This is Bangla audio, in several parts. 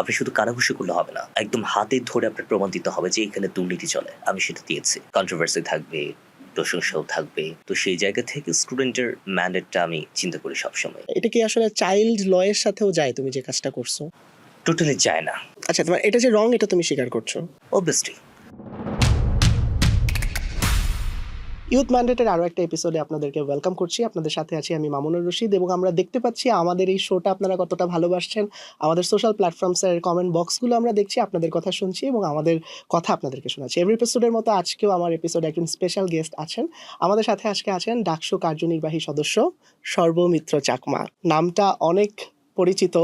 আপনি শুধু কানাঘুষি করলে হবে না, একদম হাতে ধরে আপনার প্রমাণ দিতে হবে যে এখানে দুর্নীতি চলে, আমি সেটা দিয়েছি। কন্ট্রোভার্সি থাকবে, প্রশংসাও থাকবে। তো সেই জায়গা থেকে স্টুডেন্টের ম্যান্ডেটটা আমি চিন্তা করি সবসময়। এটা কি আসলে চাইল্ড ল এর সাথেও যায় তুমি যে কাজটা করছো? টোটালি যায় না। আচ্ছা, তোমার এটা যে রং এটা তুমি স্বীকার করছো? অবভিয়াসলি। ইউথ ম্যান্ডেটের আরও একটা এপিসোডে আপনাদেরকে ওয়েলকাম করছি। আপনাদের সাথে আছি আমি মামুনুর রশিদ, এবং আমরা দেখতে পাচ্ছি আমাদের এই শোটা আপনারা কতটা ভালোবাসছেন। আমাদের সোশ্যাল প্ল্যাটফর্মসের কমেন্ট বক্সগুলো আমরা দেখছি, আপনাদের কথা শুনছি এবং আমাদের কথা আপনাদেরকে শোনাচ্ছি। এভরি এপিসোডের মতো আজকেও আমার এপিসোডে একজন স্পেশাল গেস্ট আছেন। আমাদের সাথে আজকে আছেন ডাকসু কার্যনির্বাহী সদস্য সর্বমিত্র চাকমা। নামটা অনেক পরিচিত,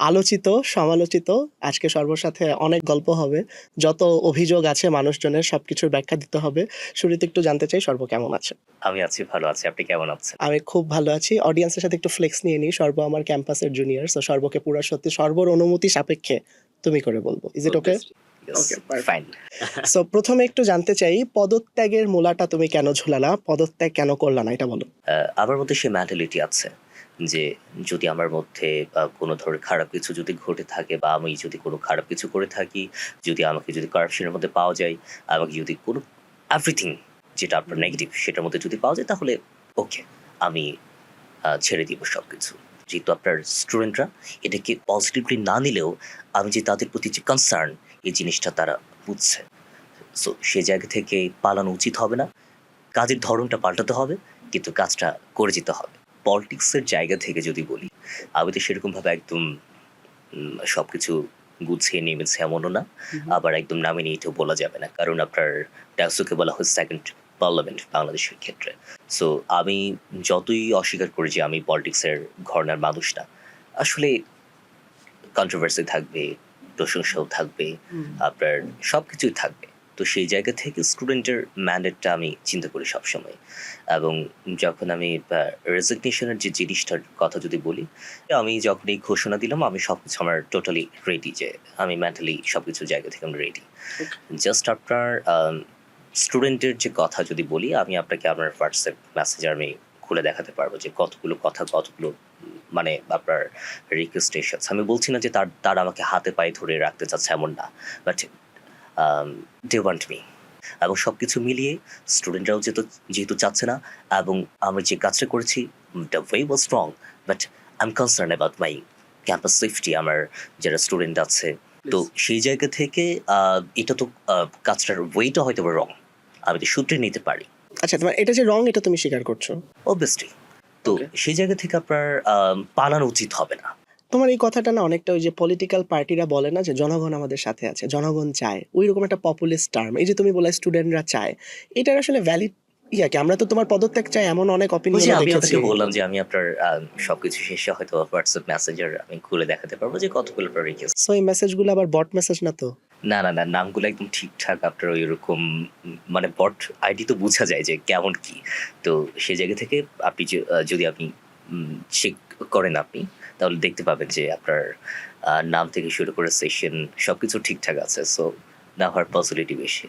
আলোচিত, সমালোচিত। আজকে সর্বর সাথে অনেক গল্প হবে, যত অভিযোগ আছে মানুষজনের সবকিছুর ব্যাখ্যা দিতে হবে। শুরুতে একটু জানতে চাই সর্ব কেমন আছে? আমি আছি, ভালো আছি। আপনি কেমন আছেন? আমি খুব ভালো আছি। অডিয়েন্সের সাথে একটু ফ্লেক্স নিয়ে নিই। সর্ব আমার ক্যাম্পাসের জুনিয়র, সো সর্বকে পুরো সত্যি সর্বর অনুমতি সাপেক্ষে তুমি করে বলবো। Is it okay? Okay, perfect. Fine. So প্রথমে একটু জানতে চাই, পদত্যাগের মূলাটা তুমি কেন ঝুলালা? পদত্যাগ কেন করলা না, এটা বলো। আমার মধ্যে সে মেন্টালিটি আছে যে যদি আমার মধ্যে কোনো ধরনের খারাপ কিছু যদি ঘটে থাকে, বা আমি যদি কোনো খারাপ কিছু করে থাকি, যদি আমাকে যদি কারাপশনের মধ্যে পাওয়া যায়, আমাকে যদি কোনো এভরিথিং যেটা আপনার নেগেটিভ সেটার মধ্যে যদি পাওয়া যায়, তাহলে ওকে, আমি ছেড়ে দিব সব কিছু। যেহেতু আপনার স্টুডেন্টরা এটাকে পজিটিভলি না নিলেও আমি যে তাদের প্রতি যে কনসার্ন, এই জিনিসটা তারা বুঝছে। সো সে জায়গা থেকে পালানো উচিত হবে না, কাজের ধরনটা পাল্টাতে হবে, কিন্তু কাজটা করে যেতে হবে। পলিটিক্সের জায়গা থেকে যদি বলি, আমি তো সেরকমভাবে একদম সব কিছু গুছিয়ে নেমেছে এমনও না, আবার একদম নামে নিয়ে এটাও বলা যাবে না, কারণ আপনার ডাকসুকে বলা হয় সেকেন্ড পার্লামেন্ট বাংলাদেশের ক্ষেত্রে। সো আমি যতই অস্বীকার করি যে আমি পলিটিক্সের ঘরনার মানুষ না, আসলে কন্ট্রোভার্সি থাকবে, প্রশংসাও থাকবে, আপনার সব কিছুই থাকবে। তো সেই জায়গা থেকে স্টুডেন্টের ম্যান্ডেটটা আমি চিন্তা করি সবসময়। এবং যখন আমি রেজিগনেশনের যে জিনিসটার কথা যদি বলি, আমি যখন এই ঘোষণা দিলাম, আমি সব কিছু আমার টোটালি রেডি, যে আমি মেন্টালি সব কিছুর জায়গা থেকে আমি রেডি। জাস্ট আপনার স্টুডেন্টের যে কথা যদি বলি, আমি আপনাকে আমার হোয়াটসঅ্যাপ মেসেঞ্জার আমি খুলে দেখাতে পারবো যে কতগুলো কথা, কতগুলো মানে আপনার রিকোয়েস্ট এসেছে। আমি বলছি না যে তার আমাকে হাতে পায়ে ধরে রাখতে চাচ্ছে, এমন না, বাট দে ওয়ান্ট মি। এবং সব কিছু মিলিয়ে স্টুডেন্টরাও যেহেতু চাচ্ছে না, এবং আমি যে কাজটা করেছি, the way was wrong, but I am concern about my campus safety, আমার যারা স্টুডেন্ট আছে। তো সেই জায়গা থেকে এটা তো কাজটার ওয়েটা হয়তো রং, আমি তো সূত্রে নিতে পারি। আচ্ছা, তোমার এটা যে রং এটা তুমি স্বীকার করছো? অবভিয়াসলি। তো Okay. সেই জায়গা থেকে আপনার পালানো উচিত হবে না। তোমার এই কথাটা না অনেকটা ওই যে পলিটিক্যাল পার্টিরা বলে না যে জনগণ আমাদের সাথে আছে, জনগণ চায়, ওই রকম একটা পপুলিস্ট টার্ম। এই যে তুমি বলে স্টুডেন্টরা চায়, এটার আসলে ভ্যালিড ইয়া কি? আমরা তো তোমার পদত্যাগ চাই এমন অনেক ওই যে অপিনিয়ন আমি দেখেছি। আপনাকে বললাম যে আমি আপনার সবকিছু শেষে হয়তো হোয়াটসঅ্যাপ মেসেঞ্জার আমি খুলে দেখাতে পারবো যে কতগুলো আপনার রিকোয়েস্ট। সো এই মেসেজগুলো আবার বট মেসেজ না তো? না না না, নামগুলো একদম ঠিকঠাক আপনার ওইরকম, মানে বট আইডি তো বোঝা যায় যে কেমন কি। তো সেই জায়গা থেকে আপনি যদি আপনি চেক করেন আপনি, তাহলে দেখতে পাবেন যে আপনার নাম থেকে শুরু করে সেশন সবকিছু ঠিকঠাক আছে। সো না হওয়ার পসিবিলিটি বেশি।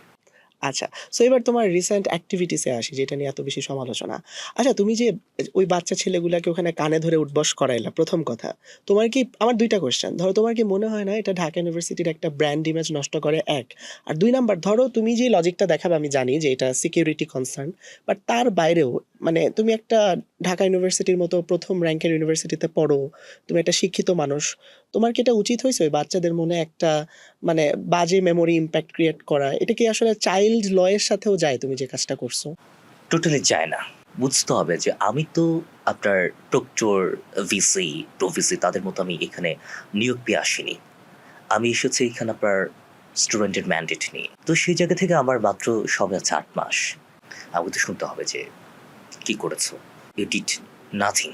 আচ্ছা, সো এবার তোমার রিসেন্ট অ্যাক্টিভিটিসে আসি, যেটা নিয়ে এত বেশি সমালোচনা। আচ্ছা, তুমি যে ওই বাচ্চা ছেলেগুলাকে ওখানে কানে ধরে উঠবস করাইলা, প্রথম কথা, তোমার কি, আমার ২ টা কোয়েশ্চেন। ধরো তোমার কি মনে হয় না এটা ঢাকা ইউনিভার্সিটির একটা ব্র্যান্ড ইমেজ নষ্ট করে, ১? আর ২ নাম্বার, ধরো তুমি যে লজিকটা দেখাবে আমি জানি যে এটা সিকিউরিটি কনসার্ন, বাট তার বাইরেও মানে তুমি একটা ঢাকা ইউনিভার্সিটির মতো প্রথম র‍্যাংকের ইউনিভার্সিটিতে পড়ো, তুমি একটা শিক্ষিত মানুষ। তোমার কি এটা উচিত হইছে ওই বাচ্চাদের মনে একটা মানে বাজে মেমোরি ইমপ্যাক্ট ক্রিয়েট করা? এটা কি আসলে চাইল্ড ল এর সাথেও যায় তুমি যে কাজটা করছো? টোটালি যায় না। বুঝতে হবে যে আমি তো আপনার প্রক্টর, ভিসি, প্রভিসি তাদের মতো আমি এখানে নিয়োগ পেয়ে আসিনি। আমি এসেছি এখানে আপনার স্টুডেন্টের ম্যান্ডেট নিয়ে। তো সেই জায়গা থেকে আমার মাত্র সবে আছে ৮ মাস। আমাকে তো শুনতে হবে যে কি করেছো? You did nothing.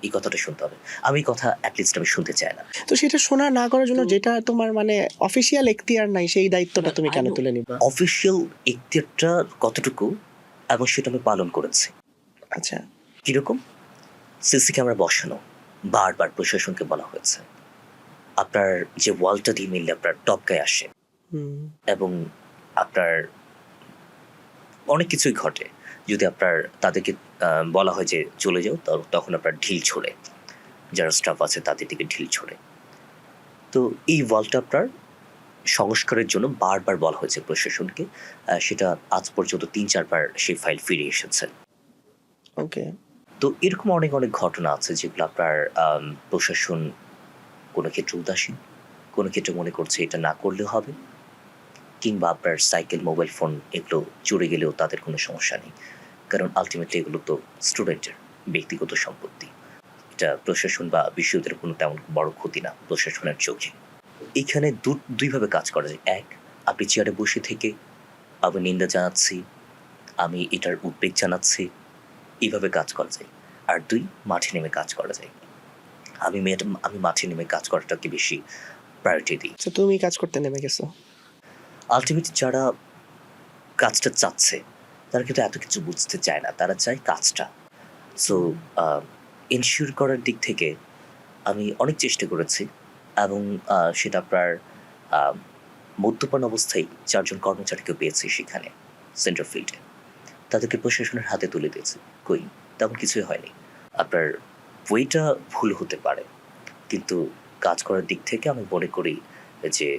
এই কথাটা শুনতে হবে। আমি এই কথা এটলিস্ট আমি শুনতে চাই না। তো সেটা শোনা না করার জন্য যেটা তোমার মানে অফিসিয়াল এখতিয়ার নাই, সেই দায়িত্বটা তুমি কেন তুলে নিবা? অফিসিয়াল এখতিয়ারটা কতটুকু এবং সেটা আমি পালন করেছি। আচ্ছা। কিরকম? সিসি ক্যামেরা বসানো, বারবার প্রশাসনকে বলা হয়েছে। আপনার যে ওয়ালটা দিয়ে মিললে আপনার টপকায় আসে, এবং আপনার অনেক কিছুই ঘটে। যদি আপনার তাদেরকে বলা হয় যে চলে যাও, তখন আপনার ঢিল ছোড়ে, যারা স্টাফ আছে তাদের দিকে ঢিল ছোড়ে। তো এই ওয়ালটা আপনার সংস্কারের জন্য বারবার বলা হয়েছে প্রশাসনকে। সেটা আজ পর্যন্ত ৩-৪ বার সেই ফাইল ফিরে এসেছে। ওকে। তো এরকম অনেক, অনেক ঘটনা আছে যেগুলো আপনার প্রশাসন কোনো ক্ষেত্রে উদাসীন, কোনো ক্ষেত্রে মনে করছে এটা না করলেও হবে, কিংবা আপনার সাইকেল, মোবাইল ফোন এগুলো চুরি গেলেও তাদের কোনো সমস্যা নেই। কারণ আল্টিমেটলি এগুলো তো স্টুডেন্টের ব্যক্তিগত সম্পত্তি। এটা প্রশাসন বা বিশ্ববিদ্যালয়ের কোনো তেমন বড় ক্ষতি না প্রশাসনের চোখে। এইখানে দুইভাবে কাজ করা যায়। এক, আপনি চেয়ারে বসে থেকে আমি নিন্দা জানাচ্ছি, আমি এটার উদ্বেগ জানাচ্ছি, এইভাবে কাজ করা যায়। আর দুই, মাঠে নেমে কাজ করা যায়। আমি মাঠে নেমে কাজ করাটাকে বেশি প্রায়োরিটি দিই। আচ্ছা, তুমি কাজ করতে নেমে গেছো। আল্টিমেটলি যারা কাজটা চাচ্ছে তারা কিন্তু এত কিছু বুঝতে চায় না, তারা চায় কাজটা। সো এনশিওর করার দিক থেকে আমি অনেক চেষ্টা করেছি, এবং সেটা আপনার মদ্যপান অবস্থায় ৪ জন কর্মচারীকে পেয়েছি সেখানে সেন্টার ফিল্ডে। তাদেরকে প্রশাসনের হাতে তুলে দিয়েছি। কই তেমন কিছুই হয়নি। আপনার ওয়েটা ভুল হতে পারে, কিন্তু কাজ করার দিক থেকে আমি মনে করি যে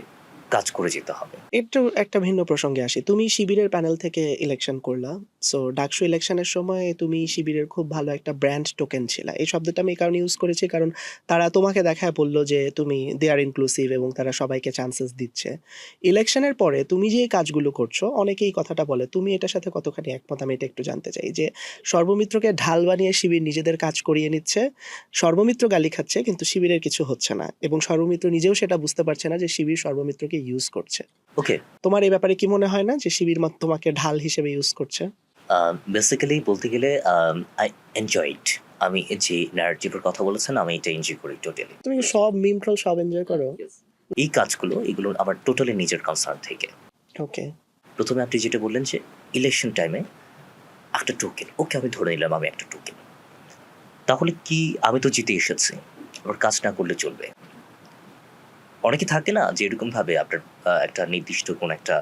কাজ করে যেতে হবে। একটু একটা ভিন্ন প্রসঙ্গে আসি। তুমি শিবিরের প্যানেল থেকে ইলেকশন করলা। সো ডাকসু ইলেকশনের সময় তুমি শিবিরের খুব ভালো একটা ব্র্যান্ড টোকেন ছিলা। এই শব্দটা আমি এই কারণে ইউজ করেছি কারণ তারা তোমাকে দেখায় বলল যে তুমি দে আর ইনক্লুসিভ এবং তারা সবাইকে চান্সেস দিচ্ছে। ইলেকশনের পরে তুমি যে এই কাজগুলো করছো অনেকেই কথাটা বলে। তুমি এটার সাথে কতখানি একমত আমি এটা একটু জানতে চাই যে সর্বমিত্রকে ঢাল বানিয়ে শিবির নিজেদের কাজ করিয়ে নিচ্ছে। সর্বমিত্র গালি খাচ্ছে কিন্তু শিবিরের কিছু হচ্ছে না এবং সর্বমিত্র নিজেও সেটা বুঝতে পারছে না যে শিবির সর্বমিত্রকে ইউজ করছে। ওকে, তোমার এই ব্যাপারে কি মনে হয় না যে শিবির তোমাকে ঢাল হিসেবে ইউজ করছে? বেসিক্যালি বলতে গেলে আই এনজয়েড। আমি যে ন্যারেটিভের কথা বলেছেন আমি এটা এনজয় করি টোটালি। তুমি কি সব মিম ট্রোল সব এনজয় করো? এই কাজগুলো এগুলো আমার টোটালি নিজের কনসার্ন থেকে। ওকে। প্রথমে আপনি যেটা বললেন যে ইলেকশন টাইমে একটা টোকেন, ওকে আমি ধরে নিলাম আমি একটা টোকেন। তাহলে কি, আমি তো জিতে এসেছি, আমার কাজ না করলে চলবে? অনেকে থাকে না যে এরকম ভাবে আপনার একটা নির্দিষ্ট কোন একটা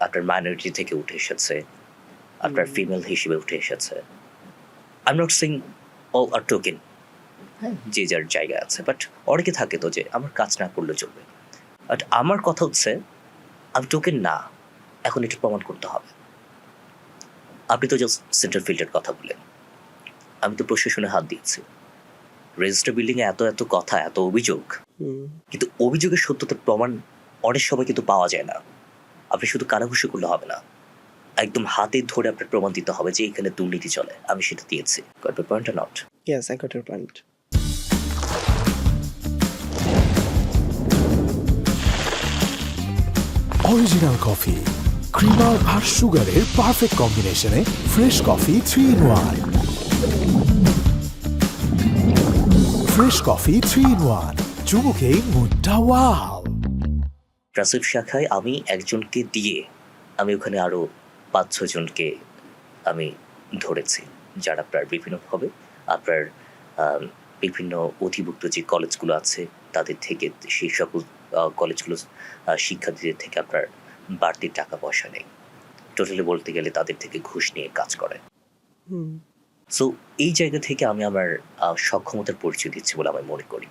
আপনার মাইনরিটি থেকে উঠে এসেছে, আপনার ফিমেল হিসেবে উঠে এসেছে। I am not saying all are token, হ্যাঁ, যে যার জায়গা আছে, বাট অনেকে থাকে তো যে আমার কাজ না করলে চলবে। বাট আমার কথা হচ্ছে আমি টোকেন না, এখন এটা প্রমাণ করতে হবে। আপনি তো জাস্ট সেন্ট্রাল ফিল্ডের কথা বললেন, আমি তো প্রশাসনে হাত দিয়েছি। রেজিস্টার বিল্ডিং এ এত এত কথা, এত অভিযোগ, কিন্তু অভিযোগের সত্যতার প্রমাণ অনেক সময় কিন্তু পাওয়া যায় না। আপনি শুধু কানাঘুষি করলে হবে না, একদম হাতে ধরে আপনার প্রমাণ দিতে হবে যে এখানে দুর্নীতি চলে, আমি সেটা দিয়েছি। Got my point or not? Yes, I got your point. Original coffee, creamer আর সুগারের পারফেক্ট কম্বিনেশনে fresh coffee 3-in-1। Fresh coffee 3-in-1, চুমুকেই মুডটা ওয়াও। রাসিফ শাখায় আমি একজনকে দিয়ে আমি ওখানে আরো ৫-৬ জনকে আমি ধরেছি, যারা আপনার বিভিন্নভাবে আপনার বিভিন্ন অধিভুক্ত যে কলেজগুলো আছে তাদের থেকে, সেই সকল কলেজগুলো শিক্ষার্থীদের থেকে আপনার বাড়তি টাকা পয়সা নেই। টোটালি বলতে গেলে তাদের থেকে ঘুষ নিয়ে কাজ করে। সো এই জায়গা থেকে আমি আমার সক্ষমতার পরিচয় দিচ্ছি বলে আমি মনে করি।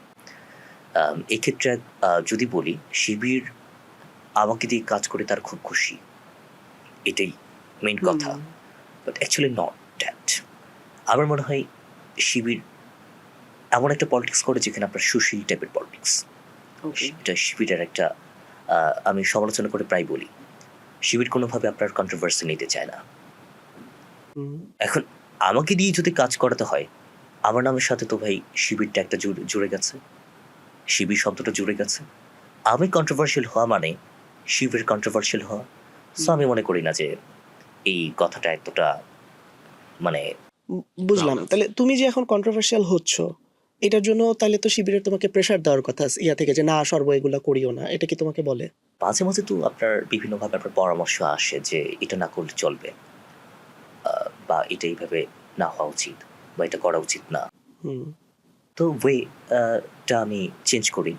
এক্ষেত্রে যদি বলি শিবির আমাকে দিয়ে কাজ করে তার খুব খুশি, এটাই মেইন কথা। But actually not that. আমার মনে হয় শিবির এমন একটা পলিটিক্স করে যেখানে আপনার সুশীল টাইপের পলিটিক্স। এটা শিবিরের একটা আমি সমালোচনা করে প্রায় বলি, শিবির কোনোভাবে আপনার কন্ট্রোভার্সি নিতে চায় না। এখন আমাকে দিয়ে যদি কাজ করাতে হয়, আমার নামের সাথে তো ভাই শিবিরটা একটা জুড়ে গেছে, শিবির শব্দটা জুড়ে গেছে। আমি কন্ট্রোভার্সিয়াল হওয়া মানে শিবির কন্ট্রোভার্সিয়াল হওয়া। সো আমি মনে করি না যে এই কথাটা এতটা মানে। বুঝলাম। তাহলে তুমি যে এখন কন্ট্রোভার্সিয়াল হচ্ছ, এটার জন্য তাহলে তো শিবিরের তোমাকে প্রেশার দেওয়ার কথা ইয়া থেকে যে না সর্ব এগুলা করিও না, এটা কি তোমাকে বলে? মাঝে মাঝে তো আপনার বিভিন্নভাবে আপনার পরামর্শ আসে যে এটা না করলে চলবে, বা এটা এইভাবে না হওয়া উচিত, বা এটা করা উচিত না। তো ওয়েটা আমি চেঞ্জ করি,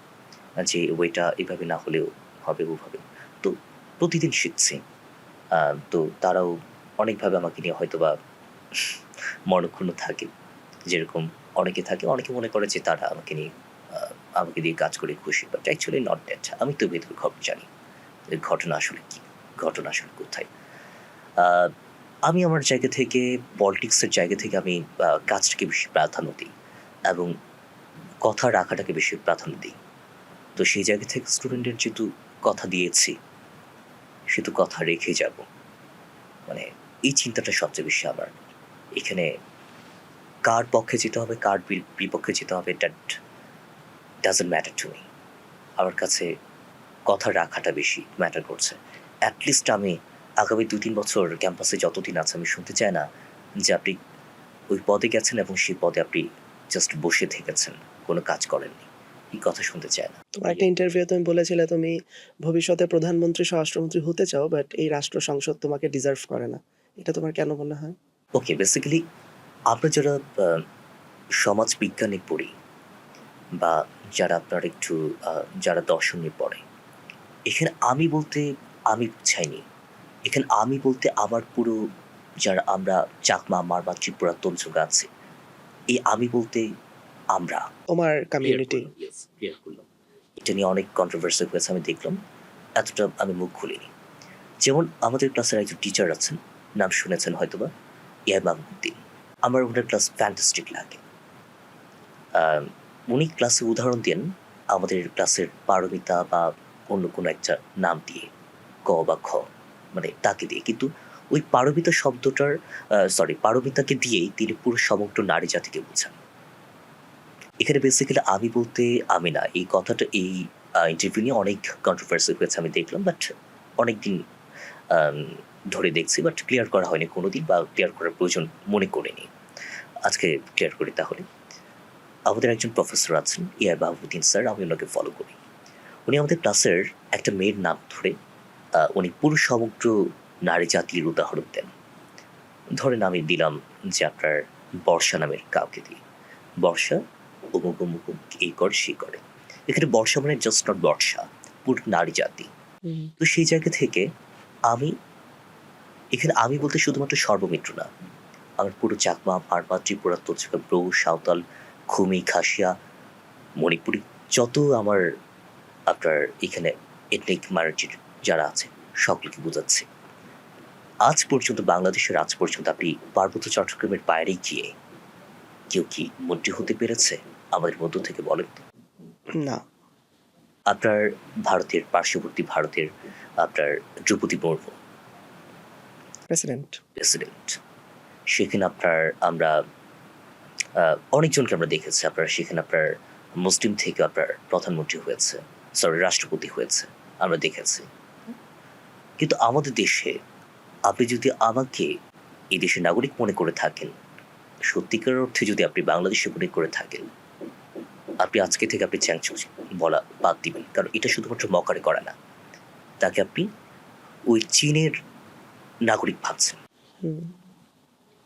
যে ওয়েটা এভাবে না হলেও হবে ওভাবে। তো প্রতিদিন শিখছি। তো তারাও অনেকভাবে আমাকে নিয়ে হয়তো বা মনক্ষুণ্ণ থাকে, যেরকম অনেকে থাকে, অনেকে মনে করে যে তারা আমাকে নিয়ে আমাকে দিয়ে কাজ করে খুশি, বাট অ্যাকচুয়ালি নট দ্যাট। আমি তো ভেতর খবর জানি যে ঘটনা আসলে কি, ঘটনা আসলে কোথায়। আহ, আমি আমার জায়গা থেকে, পলিটিক্সের জায়গা থেকে আমি কাজটাকে বেশি প্রাধান্য দিই এবং কথা রাখাটাকে বেশি প্রাধান্য দিই। তো সেই জায়গা থেকে স্টুডেন্টের যেহেতু কথা দিয়েছি, সেহেতু কথা রেখে যাব। মানে এই চিন্তাটা সবচেয়ে বেশি আমার। এখানে কার পক্ষে যেতে হবে, কার বিপক্ষে যেতে হবে, that doesn't matter to me. আমার কাছে কথা রাখাটা বেশি ম্যাটার করছে। অ্যাটলিস্ট আমি আগামী ২-৩ বছর ক্যাম্পাসে যতদিন আছে, আমি শুনতে চাই না যে আপনি ওই পদে গেছেন এবং সেই পদে আপনি জাস্ট বসে থেকেছেন, কোনো কাজ করেননি। এই কথা শুনতে চায় না। তোমার একটা ইন্টারভিউ তুমি বলেছিলে তুমি ভবিষ্যতে প্রধানমন্ত্রী স্বরাষ্ট্রমন্ত্রী হতে চাও, বাট এই রাষ্ট্র সংসদ তোমাকে ডিজার্ভ করে না। এটা তোমার কেন মনে হয়? ওকে, বেসিক্যালি আমরা যারা সমাজ বিজ্ঞানে পড়ি বা যারা আপনার একটু যারা দর্শন নিয়ে পড়ে, এখানে আমি বলতে আমি চাইনি। এখানে আমি বলতে আমার পুরো যারা আমরা চাকমা, মারমা, ত্রিপুরা, তঞ্চঙ্গা আছে, এই আমি বলতে আমরা তোমার কমিউনিটি। ক্লিয়ার করলাম। এটা নিয়ে অনেক কন্ট্রোভার্সি হয়েছে, আমি দেখলাম। এতটা আমি মুখ খুলিনি। যেমন আমাদের ক্লাসের একজন টিচার আছেন, নাম শুনেছেন হয়তোবা, ইয়ামামউদ্দিন। আমার ওনার ক্লাস ফ্যান্টাস্টিক লাগে। উনি ক্লাসে উদাহরণ দেন আমাদের ক্লাসের পারমিতা বা অন্য কোনো একটা নাম দিয়ে, ক বা খ, মানে তাকে দিয়ে। কিন্তু ওই পারমিতা শব্দটার পারমিতাকে দিয়েই তিনি পুরো সমগ্র নারী জাতিকে বোঝান। এখানে বেসিক্যালি আমি বলতে আমি না, এই কথাটা এই ইন্টারভিউ নিয়ে অনেক কন্ট্রোভার্সি হয়েছে আমি দেখলাম, বাট অনেকদিন ধরে দেখছি, বাট ক্লিয়ার করা হয়নি কোনোদিন, বা ক্লিয়ার করার প্রয়োজন মনে করিনি। আজকে ক্লিয়ার করি তাহলে। আমাদের একজন প্রফেসর আছেন, ইয়ামামউদ্দিন স্যার, আমি ওনাকে ফলো করি। উনি আমাদের ক্লাসের একটা মেয়ের নাম ধরে উনি পুরো সমগ্র নারী জাতির উদাহরণ দেন। ধরেন আমি দিলাম যে আপনার বর্ষা নামের কাউকে দিয়ে, বর্ষা অমুক অমুক অমুক, এই করে সেই করে। এখানে বর্ষা মানে জাস্ট নট বর্ষা, পুরো নারী জাতি। তো সেই জায়গা থেকে আমি এখানে আমি বলতে শুধুমাত্র সর্বমিত্র না, আমার পুরো চাকমা, মারমা, ত্রিপুরা, তঞ্চঙ্গা, ব্রু, সাঁওতাল, খুমি, খাসিয়া, মণিপুরি, যত আমার আপনার এখানে এথনিক মাইনরিটির যারা আছে, সকলকে বোঝাচ্ছি। আজ পর্যন্ত বাংলাদেশের আজ পর্যন্ত আপনি পার্বত্য চট্টগ্রামের বাইরে গিয়ে কেউ কি মন্ত্রী হতে পেরেছে আমাদের মধ্য থেকে, বলেন তো? না। আপনার ভারতের পার্শ্ববর্তী ভারতের আপনার দ্রৌপদী মুর্মু প্রেসিডেন্ট, সেখানে আপনার আমরা অনেকজনকে আমরা দেখেছি। আপনার সেখানে আপনার মুসলিম থেকে আপনার প্রধানমন্ত্রী হয়েছে, রাষ্ট্রপতি হয়েছে, আমরা দেখেছি। কিন্তু আমাদের দেশে আপনি যদি আমাকে এই দেশের নাগরিক মনে করে থাকেন, সত্যিকার অর্থে যদি আপনি বাংলাদেশে মনে করে থাকেন, আপনি আজকে থেকে আপনি চ্যাংচু বলা বাদ দিবেন, কারণ এটা শুধুমাত্র মকারে করা না। তাকে আপনি ওই চীনের নাগরিক ভাবছেন,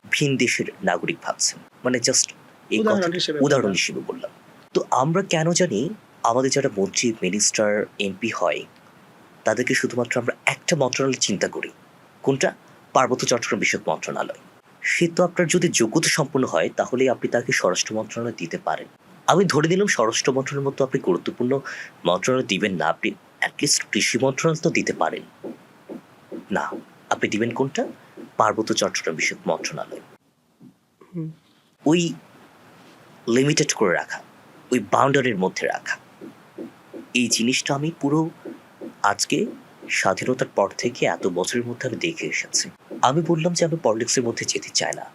ভিন দেশের নাগরিক ভাবছেন, মানে জাস্ট এই উদাহরণ হিসেবে বললাম। তো আমরা কেন জানি আমাদের যারা মন্ত্রী, মিনিস্টার, এমপি হয়, তাদেরকে শুধুমাত্র আমরা একটা মন্ত্রণালয় চিন্তা করি, কোনটা? পার্বত্য চট্টগ্রাম বিষয়ক মন্ত্রণালয়। সে তো আপনার যদি যোগ্যতা সম্পন্ন হয়, তাহলে আপনি তাকে স্বরাষ্ট্র মন্ত্রণালয় দিতে পারেন। আমি ধরে নিলাম স্বরাষ্ট্র মন্ত্রণালয়ের মতো আপনি গুরুত্বপূর্ণ মন্ত্রণালয় দিবেন না, আপনি অ্যাটলিস্ট কৃষি মন্ত্রণালয় তো দিতে পারেন না। আপনি দিবেন কোনটা? পার্বত্য চট্টগ্রাম বিষয়ক মন্ত্রণালয়। ওই লিমিটেড করে রাখা, ওই বাউন্ডারির মধ্যে রাখা, এই জিনিসটা আমি পুরো আজকে স্বাধীনতার পর থেকে এত বছরের মধ্যে আমি দেখে এসেছি। আমি বললাম যে আমি পলিটিক্সের মধ্যে যেতে চাই না,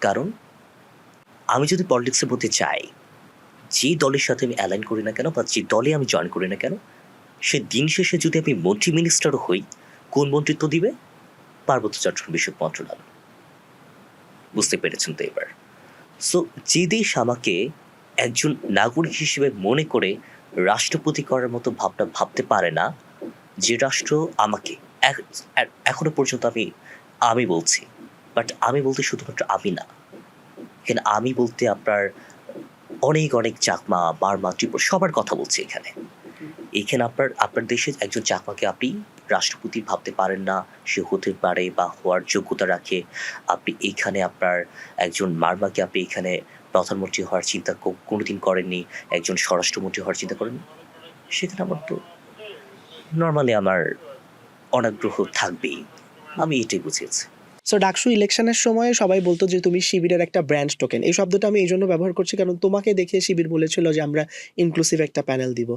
কারণ আমি যদি পলিটিক্সের মধ্যে যাই, যে দলের সাথে আমি অ্যালাইন করি না কেন বা যে দলে আমি জয়েন করি না কেন, সে দিন শেষে যদি আমি মন্ত্রী মিনিস্টারও হই, কোন মন্ত্রিত্ব দিবে? পার্বত্য চট্টগ্রাম বিষয়ক মন্ত্রণালয়। বুঝতে পেরেছেন তো এবার? সো যে দেশ আমাকে একজন নাগরিক হিসেবে মনে করে রাষ্ট্রপতি করার মতো ভাবনা ভাবতে পারে না, যে রাষ্ট্র আমাকে এখনো পর্যন্ত আমি বলছি, বাট আমি বলতে শুধুমাত্র আমি না, এখানে আমি বলতে আপনার অনেক অনেক চাকমা, মারমা, ত্রিপুরা, সবার কথা বলছি এখানে। এইখানে আপনার দেশে একজন চাকমাকে আপনি রাষ্ট্রপতি ভাবতে পারেন না, সে হতে পারে বা হওয়ার যোগ্যতা রাখে। আপনি এইখানে আপনার একজন মারমাকে আপনি এখানে প্রধানমন্ত্রী হওয়ার চিন্তা কোনোদিন করেননি, একজন স্বরাষ্ট্রমন্ত্রী হওয়ার চিন্তা করেননি, সেখানে আমার তো নর্মালি আমার অনাগ্রহ থাকবেই। আমি এটাই বুঝিয়েছি। সো ডাকসু ইলেকশনের সময় সবাই বলতো যে তুমি শিবিরের একটা ব্র্যান্ড টোকেন। এই শব্দটা আমি এই জন্য ব্যবহার করছি কারণ তোমাকে দেখে শিবির বলেছিল যে আমরা ইনক্লুসিভ একটা প্যানেল দিব।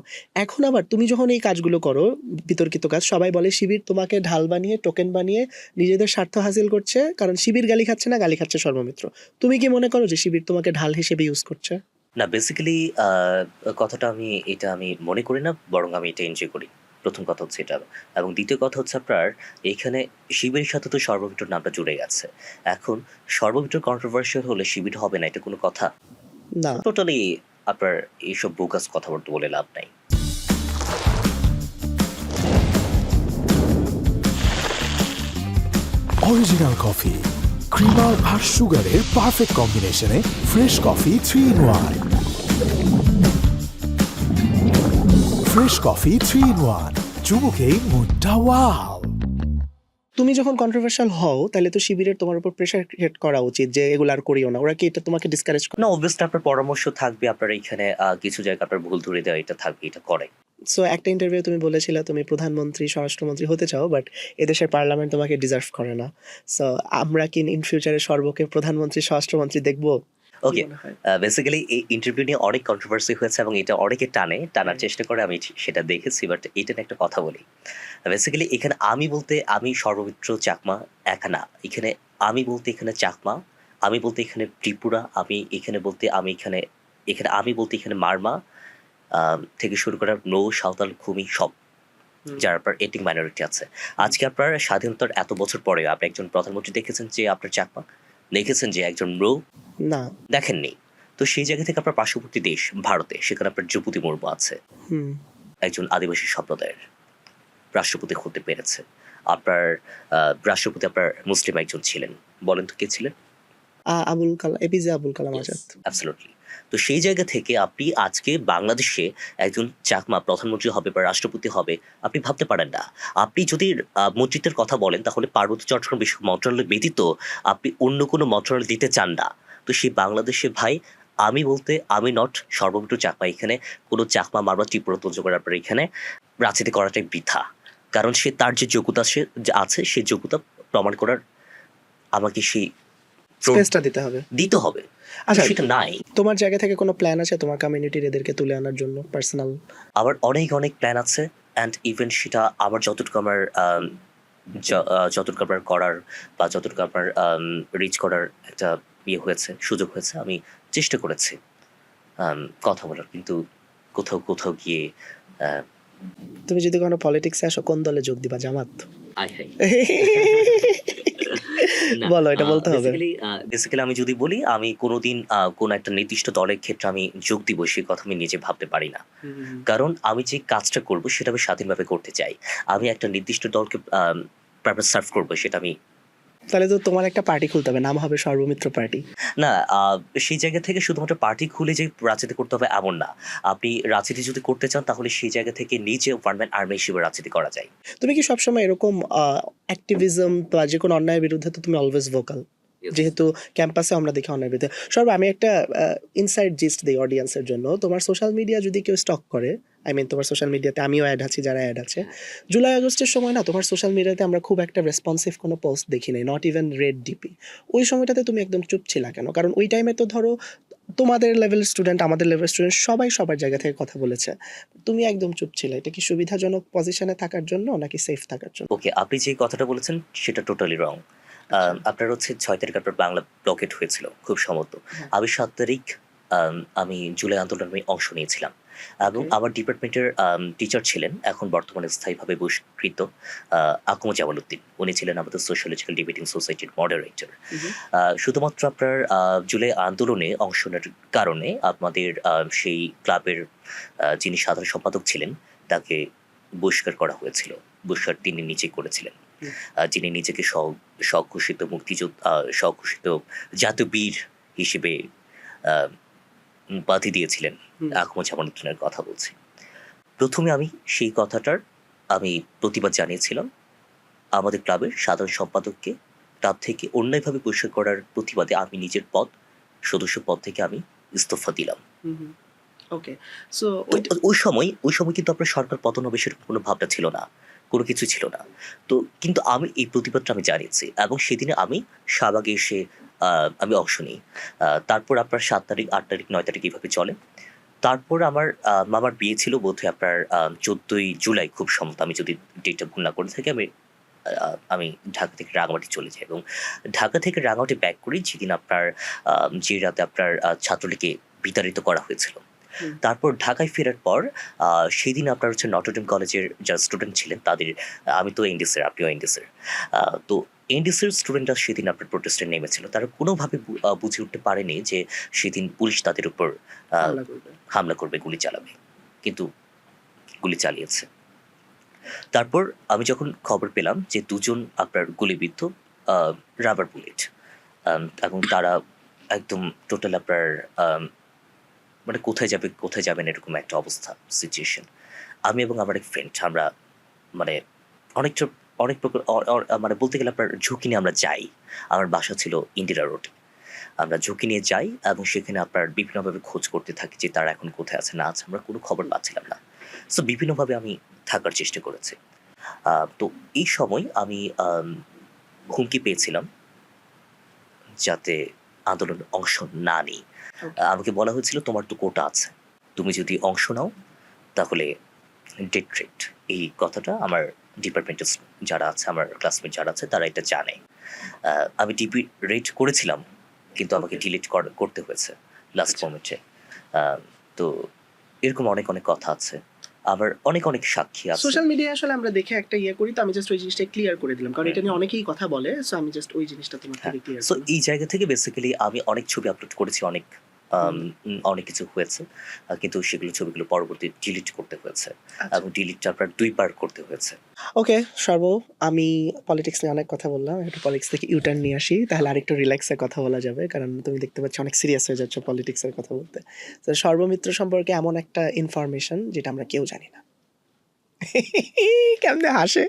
এখন আবার তুমি যখন এই কাজগুলো করো, বিতর্কিত কাজ, সবাই বলে শিবির তোমাকে ঢাল বানিয়ে টোকেন বানিয়ে নিজেদের স্বার্থ হাসিল করছে, কারণ শিবির গালি খাচ্ছে না, গালি খাচ্ছে সর্বমিত্র। তুমি কি মনে করো যে শিবির তোমাকে ঢাল হিসেবে ইউজ করছে? না, বেসিক্যালি কথাটা আমি মনে করি না, বরং আমি এটা এনজয় করি। প্রথম কথা হচ্ছে এটা, এবং দ্বিতীয় কথা হচ্ছে আপনার এইখানে শিবিরের সাথে তো সর্বমিত্র নামটা জুড়ে গেছে। এখন সর্বমিত্র কন্ট্রোভার্সিয়াল হলে শিবির হবে না, এটা কোনো কথা? না। টোটালি আপনার এইসব বোগাস কথাবার্তা বলে লাভ নাই। অরিজিনাল কফি, ক্রিমার আর সুগারের পারফেক্ট কম্বিনেশনে fresh coffee 3-in-1। Fresh coffee 3-in-1, চুমুকেই মুডটা ওয়াও। তুমি যখন কন্ট্রোভার্সিয়াল হও তাহলে তো শিবিরের তোমার উপর প্রেশার ক্রিয়েট করা উচিত যে এগুলো আর করিও না। ওরা কি এটা তোমাকে ডিসকারেজ করে? না, অবভিয়াসলি আপনার পরামর্শ থাকবে, আপনার এইখানে কিছু জায়গায় আপনার ভুল ধরে দেওয়া এটা থাকবে, এটা করে। সো একটা ইন্টারভিউ তুমি বলেছিলে তুমি প্রধানমন্ত্রী স্বরাষ্ট্রমন্ত্রী হতে চাও, বাট এদেশের পার্লামেন্ট তোমাকে ডিজার্ভ করে না। সো আমরা কি ইন ফিউচারে সর্বকে প্রধানমন্ত্রী স্বরাষ্ট্রমন্ত্রী দেখবো? ওকে, বেসিক্যালি এই ইন্টারভিউ নিয়ে অনেক কন্ট্রোভার্সি হয়েছে এবং এটা অনেকে টানার চেষ্টা করে, আমি সেটা দেখেছি। বাট এটা নিয়ে একটা কথা বলি। বেসিক্যালি এখানে আমি বলতে আমি সর্বমিত্র চাকমা একা না, এখানে আমি বলতে এখানে চাকমা, আমি বলতে এখানে ত্রিপুরা, আমি এখানে বলতে আমি বলতে এখানে মারমা থেকে শুরু করে নৌ, সাঁওতাল, খুমি সব যারা আপনার এথনিক মাইনরিটি আছে। আজকে আপনার স্বাধীনতার এত বছর পরে আপনি একজন প্রধানমন্ত্রী দেখেছেন যে আপনার চাকমা, দেখেছেন যে একজন নৌ? না। দেখেননি। তো সেই জায়গা থেকে আপনার পার্শ্ববর্তী দেশ ভারতে, সেখানে আপনার দ্রৌপদী মুর্মু আছে, হুম। একজন আদিবাসী সম্প্রদায়ের রাষ্ট্রপতি হতে পেরেছে। আপনার রাষ্ট্রপতি আপনার মুসলিম একজন ছিলেন, বলেন তো কে ছিলেন? আবুল কালাম, এপিজে আবুল কালাম আজাদ। অ্যাবসলিউটলি। তো সেই জায়গা থেকে আপনি আজকে বাংলাদেশে একজন চাকমা প্রধানমন্ত্রী হবে বা রাষ্ট্রপতি হবে আপনি ভাবতে পারেন না। আপনি যদি মসজিদের কথা বলেন তাহলে পার্বত্য চট্টগ্রাম বিশ্ব মন্ত্রণালয় ব্যতীত আপনি অন্য কোনো মন্ত্রণালয় দিতে চান না। তো সেই বাংলাদেশে ভাই আমি বলতে আমি নট সর্বমিত্র চাকমা, এখানে কোনো চাকমা মারবা ত্রিপুরা তঞ্জ করে আপনার এখানে রাজনীতি করাটাই বৃথা। কারণ সে তার যে যোগ্যতা আছে সেই যোগ্যতা প্রমাণ করার আমাকে সেই স্পেসটা দিতে হবে। আচ্ছা, সেটা নাই। তোমার জায়গা থেকে কোনো প্ল্যান আছে তোমার কমিউনিটির এদেরকে তুলে আনার জন্য পার্সোনাল? আবার অনেক প্ল্যান আছে, অ্যান্ড ইভেন সেটা আমার যতটুকু আমার করার বা যতটুকু আমার রিচ করার একটা হয়েছে, সুযোগ হয়েছে, আমি চেষ্টা করেছি কথা বলার, কিন্তু কোথাও গিয়ে তুমি যদি কোনো পলিটিক্সে আসো কোন দলে যোগ দিবা? জামাত? বলো, এটা বলতে হবে। বেসিক্যালি আমি যদি বলি আমি কোনোদিন কোনো একটা নির্দিষ্ট দলের ক্ষেত্রে আমি যোগ দিব সেই কথা আমি নিজে ভাবতে পারি না। কারণ আমি যে কাজটা করব সেটা আমি স্বাধীনভাবে করতে চাই। আমি একটা নির্দিষ্ট দলকে পারপাস সার্ভ করবো, সেটা আমি। তাহলে তো তোমার একটা পার্টি খুলতে হবে, নাম হবে সর্বমিত্র পার্টি। না, সেই জায়গা থেকে শুধুমাত্র পার্টি খুলে যে রাজনীতি করতে হবে এমন না। আপনি রাজনীতি যদি করতে চান তাহলে সেই জায়গা থেকে নিজে ওয়ান ম্যান আর্মি হিসেবে রাজনীতি করা যায়। তুমি কি সবসময় এরকম অ্যাক্টিভিজম বা যে কোনো অন্যায়ের বিরুদ্ধে তো তুমি অলওয়েজ ভোকাল, যেহেতু ক্যাম্পাসে আমরা দেখি অন্যায়ের বিরুদ্ধে। সর্ব, আমি একটা ইনসাইড জিস্ট দিই অডিয়েন্সের জন্য। তোমার সোশ্যাল মিডিয়া যদি কেউ স্টক করে, তোমার সোশ্যাল মিডিয়াতে আমিও অ্যাড আছি, যারা অ্যাড আছে, জুলাই আগস্টের সময় না তোমার সোশ্যাল মিডিয়াতে আমরা খুব একটা রেসপন্সিভ কোনো পোস্ট দেখি নাই, নট ইভেন রেড ডিপি। ওই সময়টাতে তুমি একদম চুপ ছিলা কেন? কারণ ওই টাইমে তো ধরো তোমাদের লেভেল স্টুডেন্ট, আমাদের লেভেল স্টুডেন্ট, সবাই সবার জায়গা থেকে কথা বলেছে, তুমি একদম চুপ ছিলে। এটা কি সুবিধাজনক পজিশনে থাকার জন্য নাকি সেফ থাকার জন্য? ওকে, আপনি যে কথাটা বলেছেন সেটা টোটালি রং। আপনার হচ্ছে 6 তারিখ আপনার বাংলা ব্লকেট হয়েছিল খুব সম্ভবত। আমি 7 তারিখ আমি জুলাই আন্দোলনে অংশ নিয়েছিলাম এবং আমার ডিপার্টমেন্টের টিচার ছিলেন, এখন বর্তমানে স্থায়ীভাবে বহিষ্কৃত, আকম জামালউদ্দিন। উনি ছিলেন আমাদের সোশ্যালজিক্যাল ডিবেটিং সোসাইটির মডারেটর। শুধুমাত্র আপনার জুলাই আন্দোলনে অংশ নেওয়ার কারণে আমাদের সেই ক্লাবের যিনি সাধারণ সম্পাদক ছিলেন তাকে বহিষ্কার করা হয়েছিল। বহিষ্কার তিনি নিজে করেছিলেন, যিনি নিজেকে স্বঘোষিত স্বঘোষিত জাতীয় বীর হিসেবে উপাধি দিয়েছিলেন। আকম জামালউদ্দিনের কথা বলছি। প্রথমে আমি সেই কথাটার আমি প্রতিবাদ জানিয়েছিলাম আমাদের ক্লাবের সাধারণ সম্পাদককে। ক্লাব থেকে অন্যায়ভাবে বহিষ্কার করার প্রতিবাদে আমি নিজের সদস্য পদ থেকে আমি ইস্তফা দিলাম। ওকে, সো তো ওই সময় কিন্তু আপনার সরকার পতন হবে সেরকম কোনো ভাবনা ছিল না, কোনো কিছু ছিল না। তো কিন্তু আমি এই প্রতিবাদটা আমি জানিয়েছি এবং সেদিনে আমি শাহবাগে এসে আমি অংশ নিই। তারপর আপনার ৭ তারিখ, ৮ তারিখ, ৯ তারিখ এভাবে চলে। তারপর আমার মামার বিয়ে ছিল বোধহয় আপনার ১৪ই জুলাই খুব সম্ভবত, আমি যদি ডেটটা ভুল না করে থাকি। আমি ঢাকা থেকে রাঙামাটি চলে যাই এবং ঢাকা থেকে রাঙামাটি ব্যাক করি যেদিন আপনার যে রাতে আপনার ছাত্রলীগকে বিতাড়িত করা হয়েছিল। হুম। তারপর ঢাকায় ফেরার পর সেদিন আপনার হচ্ছে নটরডেম কলেজের যারা স্টুডেন্ট ছিলেন তাদের, আমি তো এনডিসির, আপনিও এনডিসির, তো এনডিসির স্টুডেন্টরা সেদিন আপনার প্রোটেস্টে নেমেছিল। তারা কোনোভাবে বুঝে উঠতে পারেনি যে সেদিন পুলিশ তাদের উপর হামলা করবে, গুলি চালাবে, কিন্তু গুলি চালিয়েছে। তারপর আমি যখন খবর পেলাম যে ২ জন আপনার গুলিবিদ্ধ, রাবার বুলেট, এবং তারা একদম টোটাল আপনার মানে কোথায় যাবেন এরকম একটা অবস্থা, সিচুয়েশন। আমি এবং আমার এক ফ্রেন্ড আমরা মানে অনেক প্রকার মানে বলতে গেলে আপনার ঝুঁকি নিয়ে আমরা যাই। আমার বাসা ছিল ইন্দিরা রোডে। আমরা ঝুঁকি নিয়ে যাই এবং সেখানে আপনার বিভিন্নভাবে খোঁজ করতে থাকি যে তারা এখন কোথায় আছে না আছে। আমরা কোনো খবর পাচ্ছিলাম না। সো বিভিন্নভাবে আমি থাকার চেষ্টা করেছি। তো এই সময় আমি হুমকি পেয়েছিলাম যাতে আন্দোলনে অংশ না নিই। আমাকে বলা হয়েছিল তোমার তো কোটা আছে, তুমি যদি অংশ নাও তাহলে ডেড রেট। এই কথাটা আমার ডিপার্টমেন্টের যারা আছে, আমার ক্লাসমেট যারা আছে তারা এটা জানে। আমি ডিপি রেট করেছিলাম কিন্তু আমাকে ডিলিট করতে হয়েছে লাস্ট মোমেন্টে। তো এরকম অনেক কথা আছে, আবার অনেক সাক্ষী আছে। সোশ্যাল মিডিয়ায় আসলে আমরা দেখে একটা করি, তো আমি জাস্ট ওই জিনিসটা ক্লিয়ার করে দিলাম, কারণ এটা নিয়ে অনেকেই কথা বলে। সো আমি জাস্ট ওই জিনিসটা তোমার থেকে ক্লিয়ার সো এই জায়গা থেকে বেসিক্যালি আমি অনেক ছবি আপলোড করেছি, অনেক কিছু হয়েছে, কিন্তু ছবিগুলো পরবর্তী ডিলিট করতে হয়েছে এবং ডিলিটটা আপনার 2 বার করতে হয়েছে। ওকে সর্ব, আমি পলিটিক্স নিয়ে অনেক কথা বললাম, একটু পলিটিক্স থেকে ইউটার্ন নিয়ে আসি, তাহলে আরেকটু রিল্যাক্সে কথা বলা যাবে, কারণ তুমি দেখতে পাচ্ছ অনেক সিরিয়াস হয়ে যাচ্ছ পলিটিক্সের কথা বলতে। তো সর্বমিত্র সম্পর্কে এমন একটা ইনফরমেশন যেটা আমরা কেউ জানি না। কেমনে হাসে,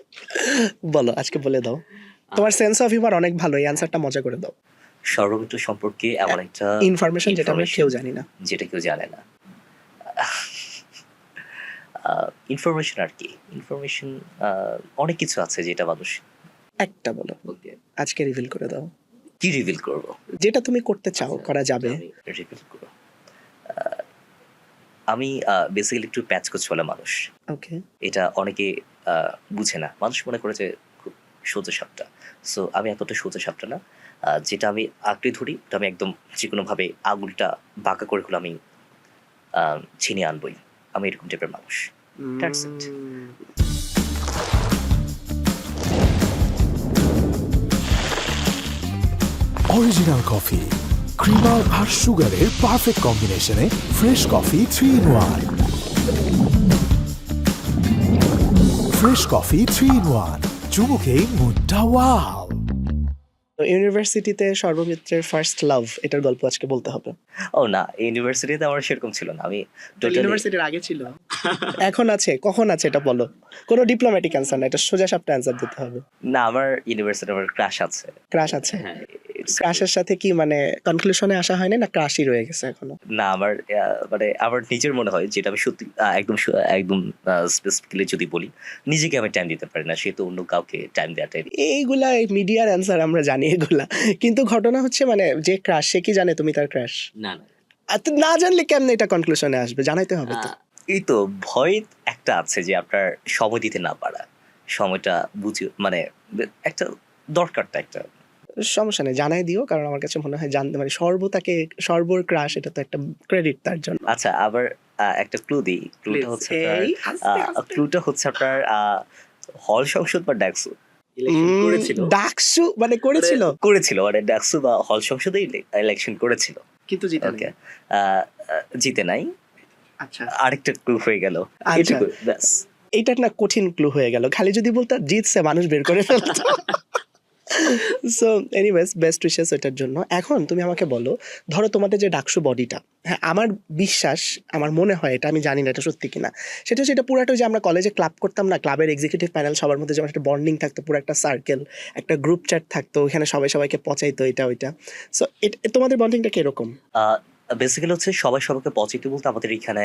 বলো আজকে বলে দাও। তোমার সেন্স অফ হিউমার অনেক ভালো, এই অ্যান্সারটা মজা করে দাও। সর্বমিত্র সম্পর্কে এমন একটা ইনফরমেশন যেটা আমরা কেউ জানি না, যেটা কেউ জানে না। ইনফরমেশন আর কি, ইনফরমেশন অনেক কিছু আছে যেটা মানুষ। একটা বলো, আজকে রিভিল করে দাও। কি রিভিল করব? যেটা তুমি করতে চাও, করা যাবে। রিভিল করব। আমি বেসিক্যালি একটু প্যাচকোচ বলা মানুষ। ওকে, এটা অনেকে বুঝে না, মানুষ মনে করে যে খুব সোজা সাপটা। সো আমি এতটা সোজা সাপটা না। যেটা আমি আঁকড়ে ধরি ওটা আমি একদম যে কোনোভাবে আঙুলটা বাঁকা করে হলে আমি ছিনিয়ে আনবই। আমি এরকম টাইপের মানুষ। That's it. Original coffee, creamer আর সুগারের পারফেক্ট কম্বিনেশনে fresh coffee 3-in-1। Fresh coffee 3-in-1, চুমুকেই মুডটা ওয়াও। ইউনিভার্সিটিতে সর্বমিত্রের ফার্স্ট লাভ, এটার গল্প আজকে বলতে হবে। ও না, ইউনিভার্সিটিতে আমার সেরকম ছিল না। আমি ইউনিভার্সিটির আগে ছিল, এখন আছে, কখন আছে এটা বলো। কোনো ডিপ্লোম্যাটিক অ্যান্সার না, এটা সোজা সাপটা অ্যান্সার দিতে হবে। না, আমার ইউনিভার্সিটি আমার ক্রাশ আছে। ক্রাশ আছে? হ্যাঁ, ক্রাশের সাথে কি মানে কনক্লুশনে আসা হয়নি, না ক্রাশই রয়ে গেছে এখনো? না, আমার মানে আমার নিজের মনে হয় যেটা আমি সত্যি একদম স্পেসিফিক্যালি যদি বলি, নিজেকে আমি টাইম দিতে পারি না, সে তো অন্য কাউকে টাইম দেওয়াটাই। এইগুলা মিডিয়ার অ্যান্সার, আমরা জানি এগুলা, কিন্তু ঘটনা হচ্ছে মানে যে ক্রাশ সে কি জানে তুমি তার ক্রাশ? না, না জানলে কেমনে এটা কনক্লুশনে আসবে, জানাইতে হবে তো। এই তো ভয় একটা আছে যে আপনার সময় দিতে না পারা, সময়টা বুঝে মানে একটা দরকারটা একটা। সমস্যা নেই, জানাই দিও, কারণ আমার কাছে মনে হয় জানতে মানে সর্বর ক্রাশ, এটা তো একটা ক্রেডিট তার জন্য। আচ্ছা, আবার একটা ক্লু দিই। ক্লুটা হচ্ছে আপনার হল সংসদ বা ডাকসু ডাকসু মানে করেছিল মানে ডাকসু বা হল সংসদে ইলেকশন করেছিল, কিন্তু জিতে নাই। জিতে নাই। আচ্ছা, আরেকটা ক্লু হয়ে গেল। আচ্ছা। ব্যাস, এইটা না কঠিন ক্লু হয়ে গেল, খালি যদি বলতো জিতছে মানুষ বের করে ফেলতো। সো এনিওয়েজ, বেস্ট উইশেস এটার জন্য। এখন তুমি আমাকে বলো, ধরো তোমাদের যে ডাকসু বডিটা, হ্যাঁ আমার বিশ্বাস, আমার মনে হয়, এটা আমি জানি না এটা সত্যি কিনা, সেটা হচ্ছে এটা পুরাটা যে আমরা কলেজে ক্লাব করতাম না, ক্লাবের এক্সিকিউটিভ প্যানেল সবার মধ্যে যেমন একটা বন্ডিং থাকতো, পুরো একটা সার্কেল, একটা গ্রুপ চ্যাট থাকতো, ওখানে সবাইকে পচাইতো এটা ওইটা। সো তোমাদের বন্ডিংটা কিরকম? বেসিক্যালি হচ্ছে সবাই সবাইকে পজিটিভ বলতে আমাদের এখানে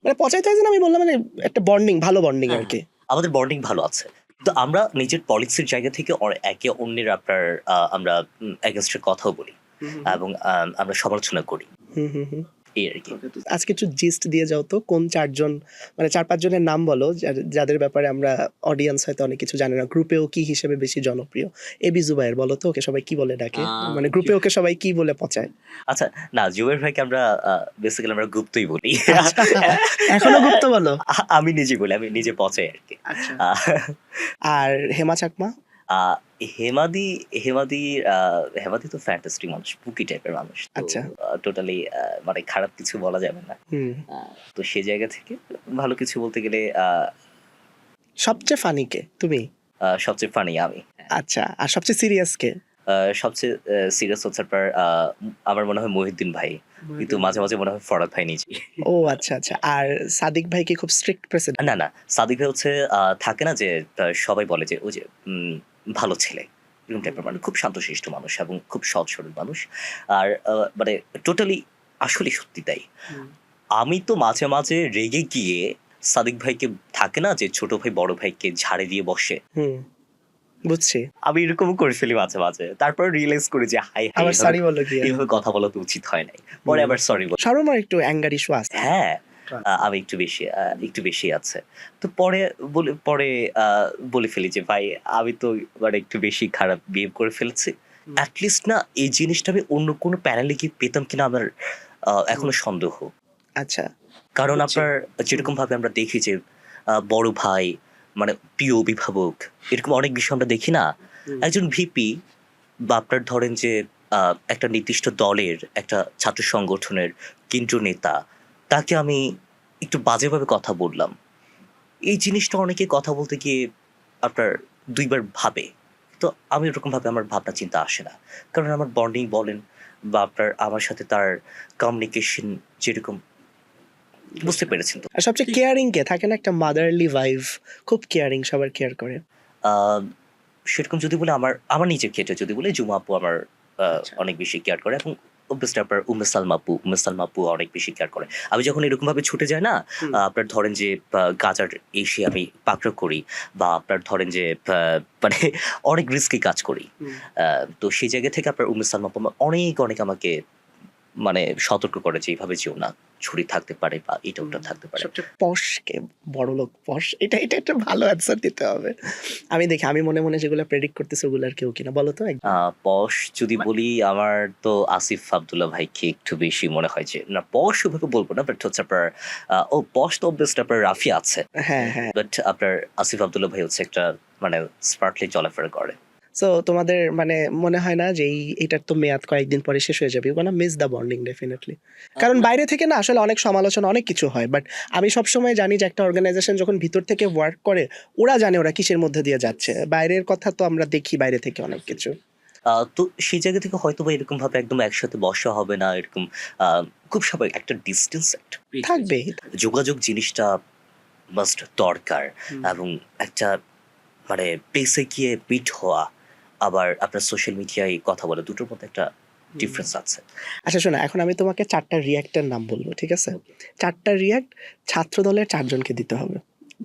মানে পচাইতে হয় না, আমি বললাম মানে একটা বন্ডিং, ভালো বন্ডিং আর কি। আমাদের বন্ডিং ভালো আছে। তো আমরা নিজের পলিসির জায়গা থেকে একে অন্যের আপনার আমরা এগেনস্টে কথাও বলি এবং আমরা সমালোচনা করি হুম হুম হুম। এই আর কি। আজকে একটু জিস্ট দিয়ে যাও তো, কোন 4 জন মানে 4-5 জনের নাম বলো যাদের ব্যাপারে আমরা অডিয়েন্স হয়তো অনেক কিছু জানে না, গ্রুপেও কি হিসেবে বেশি জনপ্রিয়। এবি জুবায়ের বলো তো, ওকে সবাই কি বলে ডাকে, মানে গ্রুপে ওকে সবাই কি বলে পচায়? আচ্ছা, না জুবের ভাইকে আমরা বেসিক্যালি আমরা গুপ্তই বলি। আচ্ছা, এখনো গুপ্ত বলো? আমি নিজে বলি, আমি নিজে পচাই আর কি। আচ্ছা। আহ, আর হেমা চাকমা? আহ, হেমাদি হেমাদি হেমাদি তো ফ্যান্টাস্টিক মানুষ, পুকি টাইপের মানুষ। আচ্ছা। টোটালি মানে খারাপ কিছু বলা যাবে না। হুম। তো সেই জায়গা থেকে ভালো কিছু বলতে গেলে সবচেয়ে ফানি কে? তুমি? সবচেয়ে ফানি আমি। আচ্ছা, আর সবচেয়ে সিরিয়াস কে? সবচেয়ে সিরিয়াস হচ্ছে আপনার আমার মনে হয় মহিউদ্দিন ভাই, কিন্তু মাঝে মাঝে মনে হয় ফরহাদ ভাই নিজে। ও আচ্ছা আচ্ছা। আর সাদিক ভাই কি খুব স্ট্রিক্ট প্রেসিডেন্ট? না না, সাদিক ভাই হচ্ছে থাকে না যে সবাই বলে যে ওই যে ভালো ছেলে এরকম টাইপের মানুষ, খুব শান্তশিষ্ট মানুষ এবং খুব সৎ সরল মানুষ। আর মানে টোটালি আসলে সত্যি তাই। আমি তো মাঝে মাঝে রেগে গিয়ে সাদিক ভাইকে, থাকে না যে ছোট ভাই বড় ভাইকে ঝাড়ে দিয়ে বসে, হুম, বুঝছি। আমি এরকম করে ফেলি মাঝে মাঝে। তারপর রিয়েলাইজ করি যে হাই হাই, আবার সরি বলো কি? এইভাবে কথা বলা তো উচিত হয় নাই। পরে আবার সরি বলি। সরমার একটু অ্যাঙ্গার ইস্যু আছে। হ্যাঁ, আমি একটু বেশি আছে। তো পরে বলে ফেলি যে ভাই আমি তো মানে একটু বেশি খারাপ বিহেভ করে ফেলেছি। অ্যাট লিস্ট না এই জিনিসটা আমি অন্য কোনো প্যানেলে কি পেতাম কিনা আমার এখনো সন্দেহ। আচ্ছা। কারণ বুঝছি। আপনার যেরকম ভাবে আমরা দেখি যে বড় ভাই মানে প্রিয় অভিভাবক, এরকম অনেক বিষয় আমরা দেখি না। একজন ভিপি বা আপনার ধরেন যে একটা নির্দিষ্ট দলের একটা ছাত্র সংগঠনের কেন্দ্রীয় নেতা, তাকে আমি একটু বাজেভাবে কথা বললাম, এই জিনিসটা অনেকে কথা বলতে গিয়ে আপনার ২ বার ভাবে। তো আমি ওরকম ভাবে আমার ভাবনা চিন্তা আসে না। কারণ আমার বন্ডিং বলেন বা আপনার আমার সাথে তার কমিউনিকেশন যেরকম, বুঝতে পেরেছেন তো? আর সবচেয়ে কেয়ারিং কে? থাকে না একটা মাদারলি ভাইব, খুব কেয়ারিং, সবার কেয়ার করে। আহ, সেরকম যদি বলে আমার নিজের ক্ষেত্রে যদি বলি, জুমা আপু আমার আচ্ছা। অনেক বেশি কেয়ার করে এবং অবভিয়াসলি আপনার উম্মে সালমা আপু অনেক বেশি কেয়ার করে। আমি যখন এরকম ভাবে ছুটে যাই না, আপনার ধরেন যে গাজার এসে আমি পাকড়াও করি বা আপনার ধরেন যে মানে অনেক রিস্কি কাজ করি। তো সেই জায়গা থেকে আপনার উম্মে সালমা আপু অনেক অনেক আমাকে মানে সতর্ক করে যে এইভাবে যেও না, ছুরি থাকতে পারে বা এটা ওটা থাকতে পারে। সবচেয়ে পশ কে? বড়লোক পশ? এটা একটা ভালো অ্যান্সার দিতে হবে। আমি দেখি, আমি মনে মনে যেগুলো প্রেডিক্ট করতেছি ওগুলো আর কেউ কিনা, বলো তো একদম। পশ যদি বলি, আমার তো আসিফ আব্দুল্লাহ ভাইকে একটু বেশি মনে হয় যে, না পশ ওভাবে বলবো না, বাট হচ্ছে আপনার পশ তো অবভিয়াসলি আপনার রাফি আছে, হ্যাঁ হ্যাঁ। বাট আপনার আসিফ আব্দুল্লাহ ভাই হচ্ছে একটা মানে স্মার্টলি চলাফেরা করে। সো তোমাদের মানে মনে হয় না যে এটার তো মেয়াদ কয়েকদিন পরে শেষ হয়ে যাবে? মানে মিস দ্য বন্ডিং ডেফিনেটলি। কারণ বাইরে থেকে না আসলে অনেক সমালোচনা, অনেক কিছু হয়, বাট আমি সবসময় জানি যে একটা অর্গানাইজেশন যখন ভিতর থেকে ওয়ার্ক করে, ওরা জানে ওরা কিসের মধ্যে দিয়ে যাচ্ছে। বাইরের কথা তো আমরা দেখি বাইরে থেকে অনেক কিছু। তো সেই জায়গা থেকে হয়তো বা এরকম ভাবে একদম একসাথে বসা হবে না, এরকম খুব স্বাভাবিক একটা ডিস্টেন্স, একটা থাকবেই। যোগাযোগ জিনিসটা মাস্ট দরকার। এবং একটা মানে প্লেসে গিয়ে মিট হওয়া, আবার আপনার সোশ্যাল মিডিয়ায় কথা বলা, দুটোর মধ্যে একটা ডিফারেন্স আছে। আচ্ছা শোনো, এখন আমি তোমাকে 4টা রিয়্যাক্টের নাম বলবো, ঠিক আছে? 4টা রিয়্যাক্ট ছাত্র দলের 4 জনকে দিতে হবে,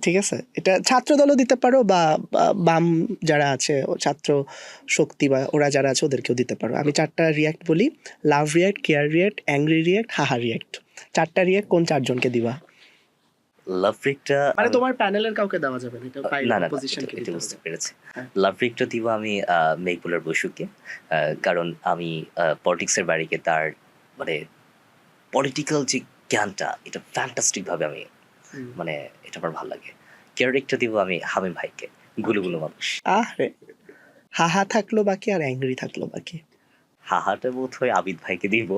ঠিক আছে? এটা ছাত্র দলও দিতে পারো বা বাম যারা আছে, ছাত্র শক্তি বা ওরা যারা আছে ওদেরকেও দিতে পারো। আমি 4টা রিয়্যাক্ট বলি: love react, care react, angry react, haha react. 4টা রিয়্যাক্ট কোন 4 জনকে দিবা? লাভ রিকটা মানে তোমার প্যানেলের কাউকে দেওয়া যাবে না, এটা না না, অপোজিশনকে এটা দিতে বুঝতে হবে। পেরেছি। হ্যাঁ। লাভ রিকটা দিব আমি মেঘবুলার বসুকে। কারণ আমি পলিটিক্সের বাইরে গিয়ে তার মানে পলিটিক্যাল যে জ্ঞানটা, এটা ফ্যান্টাস্টিক ভাবে আমি মানে এটা আমার ভালো লাগে। ক্যারেক্টার দিব আমি হামিম ভাইকে, গুলুগুলো মানুষ। আরে, হাহা থাকলো বাকি আর অ্যাংরি থাকলো বাকি। হাহাটা বোধ হয় আবিদ ভাইকে দিব।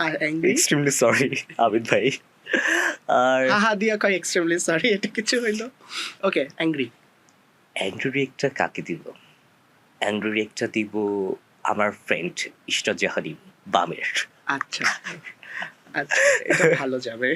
আর অ্যাংরি? এক্সট্রিমলি সরি আবিদ ভাই। আর হাহা দিয়া কয় এক্সট্রিমলি সরি, এটা কিছু হইলো? ওকে, অ্যাংরি। অ্যাংরি একটা কাকে দিব? অ্যাংরি একটা দিব আমার ফ্রেন্ড ইশরাত জাহানি বামের। আচ্ছা আচ্ছা, এটা ভালো যাবে।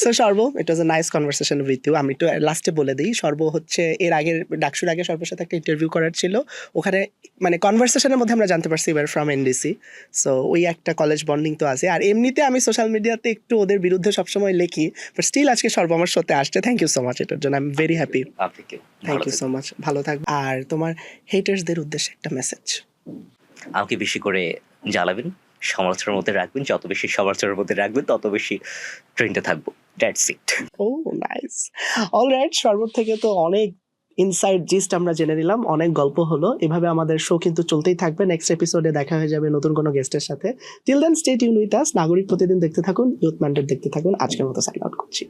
সো সর্ব, it was a nice conversation with you. আমি একটু লাস্টে বলে দিই, সর্ব হচ্ছে এর আগের ডাকসুর আগে সর্বর সাথে একটা ইন্টারভিউ করার ছিল। ওখানে মানে কনভারসেশনের মধ্যে আমরা জানতে পারছি এবার ফ্রম এনডিসি। সো ওই একটা কলেজ বন্ডিং তো আছে। আর এমনিতে আমি সোশ্যাল মিডিয়াতে একটু ওদের বিরুদ্ধে সবসময় লিখি, বাট স্টিল আজকে সর্ব আমার সাথে আসছে। থ্যাংক ইউ সো মাচ, এটার জন্য আই এম ভেরি হ্যাপি। আপনাকে থ্যাংক ইউ সো মাচ, ভালো থাকবে। আর তোমার হেটার্সদের উদ্দেশ্যে একটা মেসেজ। আমাকে বেশি করে জ্বালাবেন, সমালোচনার মধ্যে রাখবেন, যত বেশি সমালোচনার মধ্যে রাখবেন তত বেশি ট্রেন্ডে থাকবো। That's it. Oh nice. Alright, সর্বর থেকে তো অনেক ইনসাইড জিস্ট আমরা জেনে নিলাম, অনেক গল্প হলো। এভাবে আমাদের শো কিন্তু চলতেই থাকবে। নেক্সট এপিসোডে দেখা হয়ে যাবে নতুন কোনো গেস্টের সাথে। Till then stay tune with us. নাগরিক প্রতিদিন দেখতে থাকুন, ইউথ ম্যান্ডেট দেখতে থাকুন। আজকের মতো সাইন আউট করছি।